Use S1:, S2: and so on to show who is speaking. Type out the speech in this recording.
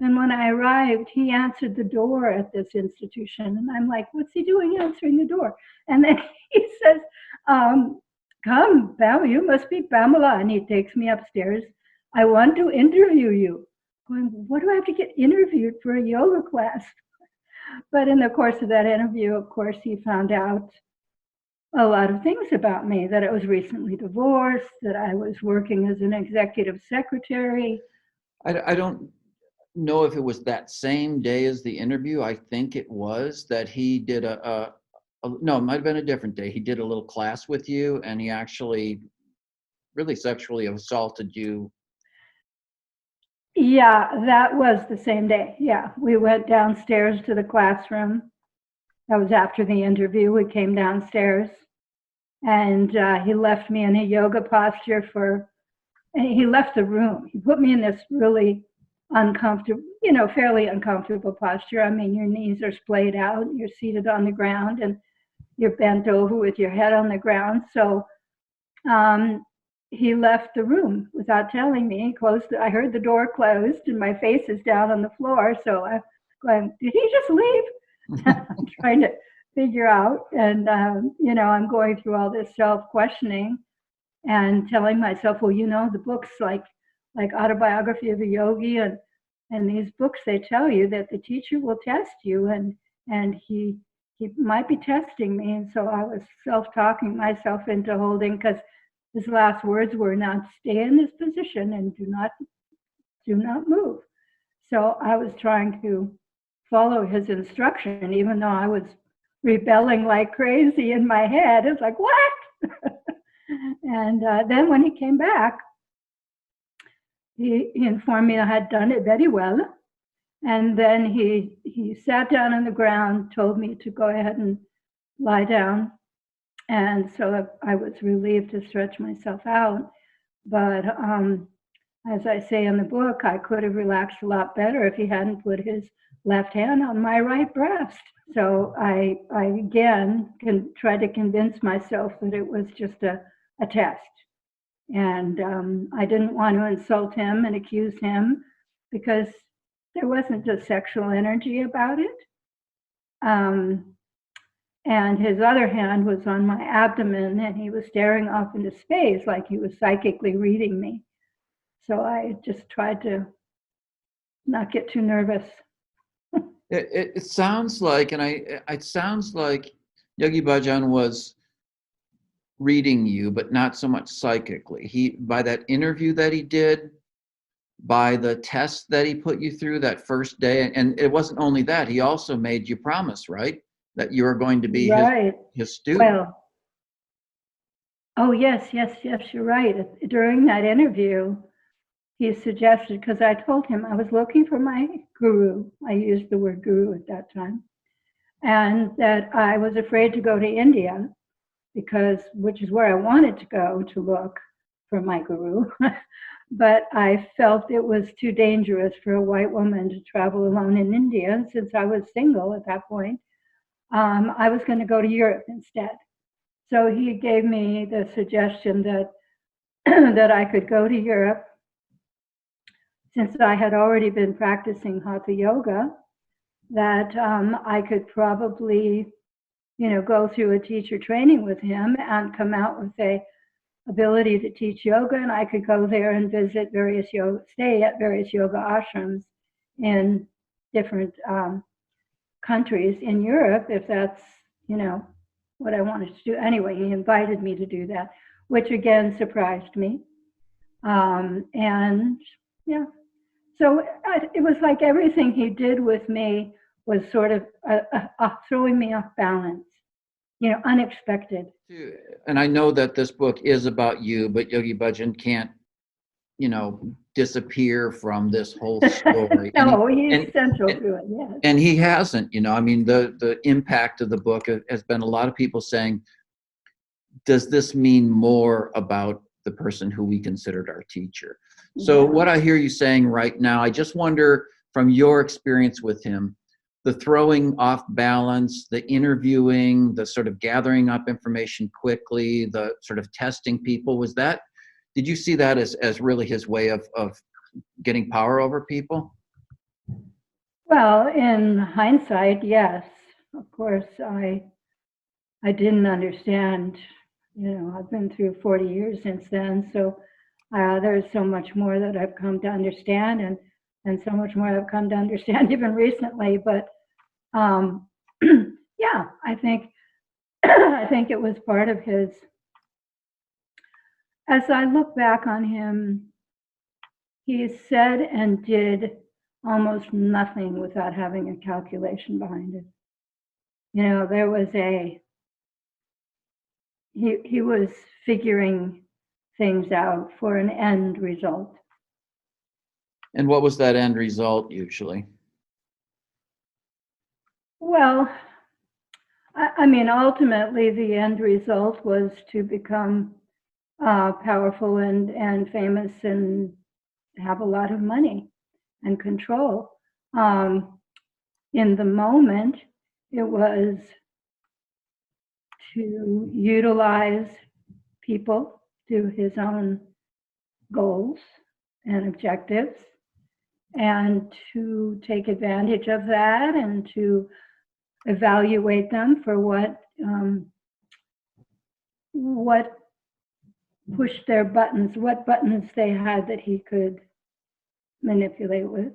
S1: And when I arrived, he answered the door at this institution. And I'm like, what's he doing answering the door? And then he says, come, Pamela, you must be Pamela. And he takes me upstairs. I want to interview you. Going, what do I have to get interviewed for a yoga class? But in the course of that interview, of course, he found out a lot of things about me, that I was recently divorced, that I was working as an executive secretary.
S2: I don't know if it was that same day as the interview. I think it was that he did no, it might have been a different day. He did a little class with you, and he actually really sexually assaulted you.
S1: Yeah, that was the same day. Yeah, we went downstairs to the classroom. That was after the interview. We came downstairs, and he left me in a yoga posture and he left the room. He put me in this really uncomfortable, fairly uncomfortable posture. I mean, your knees are splayed out, you're seated on the ground, and you're bent over with your head on the ground. So he left the room without telling me. I heard the door closed, and my face is down on the floor. So I'm going, did he just leave? I'm trying to figure out, and I'm going through all this self-questioning and telling myself, well, the books like Autobiography of a Yogi and these books, they tell you that the teacher will test you, and he might be testing me. And so I was self-talking myself into holding, because his last words were, now stay in this position and do not move. So I was trying to follow his instruction, even though I was rebelling like crazy in my head. It's like, what? And then when he came back, he informed me I had done it very well. And then he sat down on the ground, told me to go ahead and lie down. And so I was relieved to stretch myself out. But as I say in the book, I could have relaxed a lot better if he hadn't put his left hand on my right breast. So I again try to convince myself that it was just a test. And I didn't want to insult him and accuse him, because there wasn't a sexual energy about it. And his other hand was on my abdomen, and he was staring off into space like he was psychically reading me. So I just tried to not get too nervous.
S2: It sounds like, it sounds like Yogi Bhajan was reading you, but not so much psychically. By that interview that he did, by the test that he put you through that first day, and it wasn't only that, he also made you promise, right, that you were going to be
S1: right.
S2: his student.
S1: Well, oh, yes, you're right. During that interview, he suggested, because I told him I was looking for my guru. I used the word guru at that time. And that I was afraid to go to India, which is where I wanted to go to look for my guru. But I felt it was too dangerous for a white woman to travel alone in India. And since I was single at that point, I was going to go to Europe instead. So he gave me the suggestion that that I could go to Europe, since I had already been practicing Hatha Yoga, that I could probably, go through a teacher training with him and come out with a ability to teach yoga, and I could go there and stay at various yoga ashrams in different countries in Europe, if that's, what I wanted to do. Anyway, he invited me to do that, which again surprised me. And yeah, so it was like everything he did with me was sort of throwing me off balance, unexpected.
S2: And I know that this book is about you, but Yogi Bhajan can't, disappear from this whole story.
S1: No, he's central to it, yes.
S2: And he hasn't, I mean, the impact of the book has been a lot of people saying, does this mean more about the person who we considered our teacher? So what I hear you saying right now, I just wonder, from your experience with him, the throwing off balance, the interviewing, the sort of gathering up information quickly, the sort of testing people, did you see that as really his way of getting power over people?
S1: Well, in hindsight, yes. Of course, I didn't understand. I've been through 40 years since then, so there's so much more that I've come to understand, and so much more I've come to understand even recently. But yeah, I think I think it was part of his. As I look back on him, he said and did almost nothing without having a calculation behind it. There was he was figuring things out for an end result.
S2: And what was that end result usually?
S1: Well, I mean, ultimately, the end result was to become powerful and famous and have a lot of money and control. In the moment, it was to utilize people to his own goals and objectives, and to take advantage of that and to evaluate them for what pushed their buttons, what buttons they had that he could manipulate with.